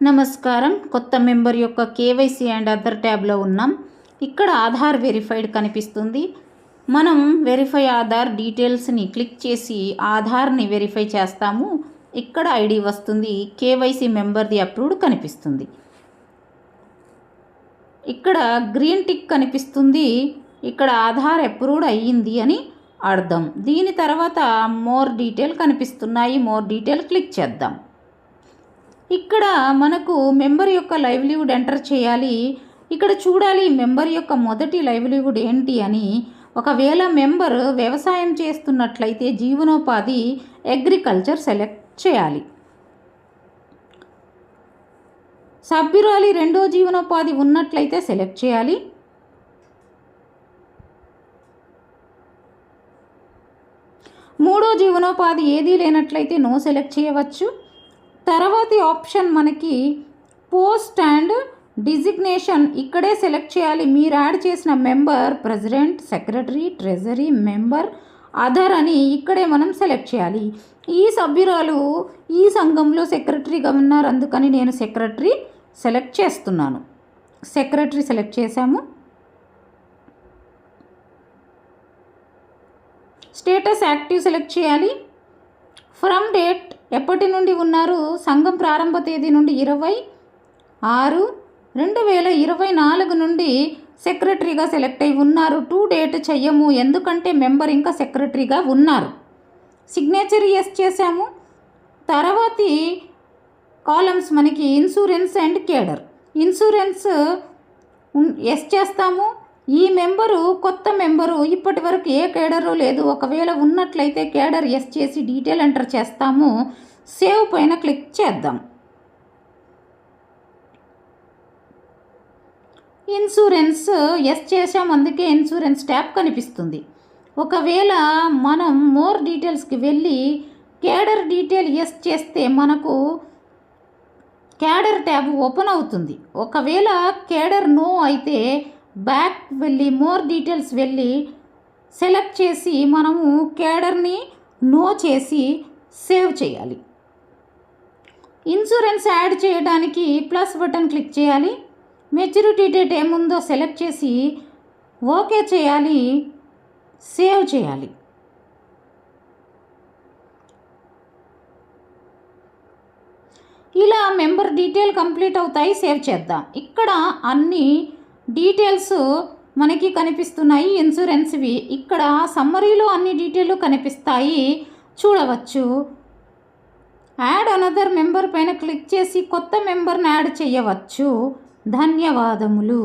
నమస్కారం. కొత్త మెంబర్ యొక్క కేవైసీ అండ్ అదర్ ట్యాబ్లో ఉన్నాం. ఇక్కడ ఆధార్ వెరిఫైడ్ కనిపిస్తుంది. మనం వెరిఫై ఆధార్ డీటెయిల్స్ని క్లిక్ చేసి ఆధార్ని వెరిఫై చేస్తాము. ఇక్కడ ఐడి వస్తుంది. కేవైసీ మెంబర్ది అప్రూవ్డ్ కనిపిస్తుంది. ఇక్కడ గ్రీన్ టిక్ కనిపిస్తుంది. ఇక్కడ ఆధార్ అప్రూవ్డ్ అయ్యింది అని అర్థం. దీని తర్వాత మోర్ డీటెయిల్ కనిపిస్తున్నాయి. మోర్ డీటెయిల్ క్లిక్ చేద్దాం. ఇక్కడ మనకు మెంబర్ యొక్క లైవ్లీవుడ్ ఎంటర్ చేయాలి. ఇక్కడ చూడాలి మెంబర్ యొక్క మొదటి లైవ్లీవుడ్ ఏంటి అని. ఒకవేళ మెంబర్ వ్యవసాయం చేస్తున్నట్లయితే జీవనోపాధి అగ్రికల్చర్ సెలెక్ట్ చేయాలి. సభ్యురాలి రెండో జీవనోపాధి ఉన్నట్లయితే సెలెక్ట్ చేయాలి. మూడో జీవనోపాధి ఏదీ లేనట్లయితే నో సెలెక్ట్ చేయవచ్చు. తర్వాతి ఆప్షన్ మనకి పోస్ట్ అండ్ డిజిగ్నేషన్ ఇక్కడే సెలెక్ట్ చేయాలి. మీరు యాడ్ చేసిన member president, secretary, treasury, member, other అని ఇక్కడే మనం సెలెక్ట్ చేయాలి. ఈ సభ్యురాలు ఈ సంఘంలో సెక్రటరీగా ఉన్నారు, అందుకని నేను సెక్రటరీ సెలెక్ట్ చేస్తున్నాను. సెక్రటరీ సెలెక్ట్ చేశాము. స్టేటస్ యాక్టివ్ సెలెక్ట్ చేయాలి. ఫ్రమ్ డేట్ ఎప్పటి నుండి ఉన్నారు? సంఘం ప్రారంభ తేదీ నుండి 26/2024 నుండి సెక్రటరీగా సెలెక్ట్ అయి ఉన్నారు. టు డేట్ చెయ్యము, ఎందుకంటే మెంబర్ ఇంకా సెక్రటరీగా ఉన్నారు. సిగ్నేచర్ ఎస్ చేసాము. తర్వాతి కాలమ్స్ మనకి insurance and cadre. Insurance yes చేస్తాము. ఈ మెంబరు కొత్త మెంబరు, ఇప్పటి వరకు ఏ కేడరు లేదు. ఒకవేళ ఉన్నట్లయితే కేడర్ ఎస్ చేసి డీటెయిల్ ఎంటర్ చేస్తాము. సేవ్ పైన క్లిక్ చేద్దాం. ఇన్సూరెన్స్ ఎస్ చేసాం, అందుకే ఇన్సూరెన్స్ ట్యాబ్ కనిపిస్తుంది. ఒకవేళ మనం మోర్ డీటెయిల్స్కి వెళ్ళి కేడర్ డీటెయిల్ ఎస్ చేస్తే మనకు కేడర్ ట్యాబ్ ఓపెన్ అవుతుంది. ఒకవేళ కేడర్ నో అయితే బ్యాక్ వెళ్ళి మోర్ డీటెయిల్స్ వెళ్ళి సెలెక్ట్ చేసి మనము కేడర్ని నో చేసి సేవ్ చేయాలి. ఇన్సూరెన్స్ యాడ్ చేయడానికి ప్లస్ బటన్ క్లిక్ చేయాలి. మెచ్యూరిటీ డేట్ ఏముందో సెలెక్ట్ చేసి ఓకే చేయాలి, సేవ్ చేయాలి. ఇలా మెంబర్ డీటెయిల్ కంప్లీట్ అవుతాయి. సేవ్ చేద్దాం. ఇక్కడ అన్ని డీటెయిల్స్ మనకి కనిపిస్తున్నాయి ఇన్సూరెన్స్వి. ఇక్కడ సమ్మరీలో అన్ని డీటెయిల్ కనిపిస్తాయి, చూడవచ్చు. యాడ్ అనదర్ మెంబర్ పైన క్లిక్ చేసి కొత్త మెంబర్ని యాడ్ చేయవచ్చు. ధన్యవాదములు.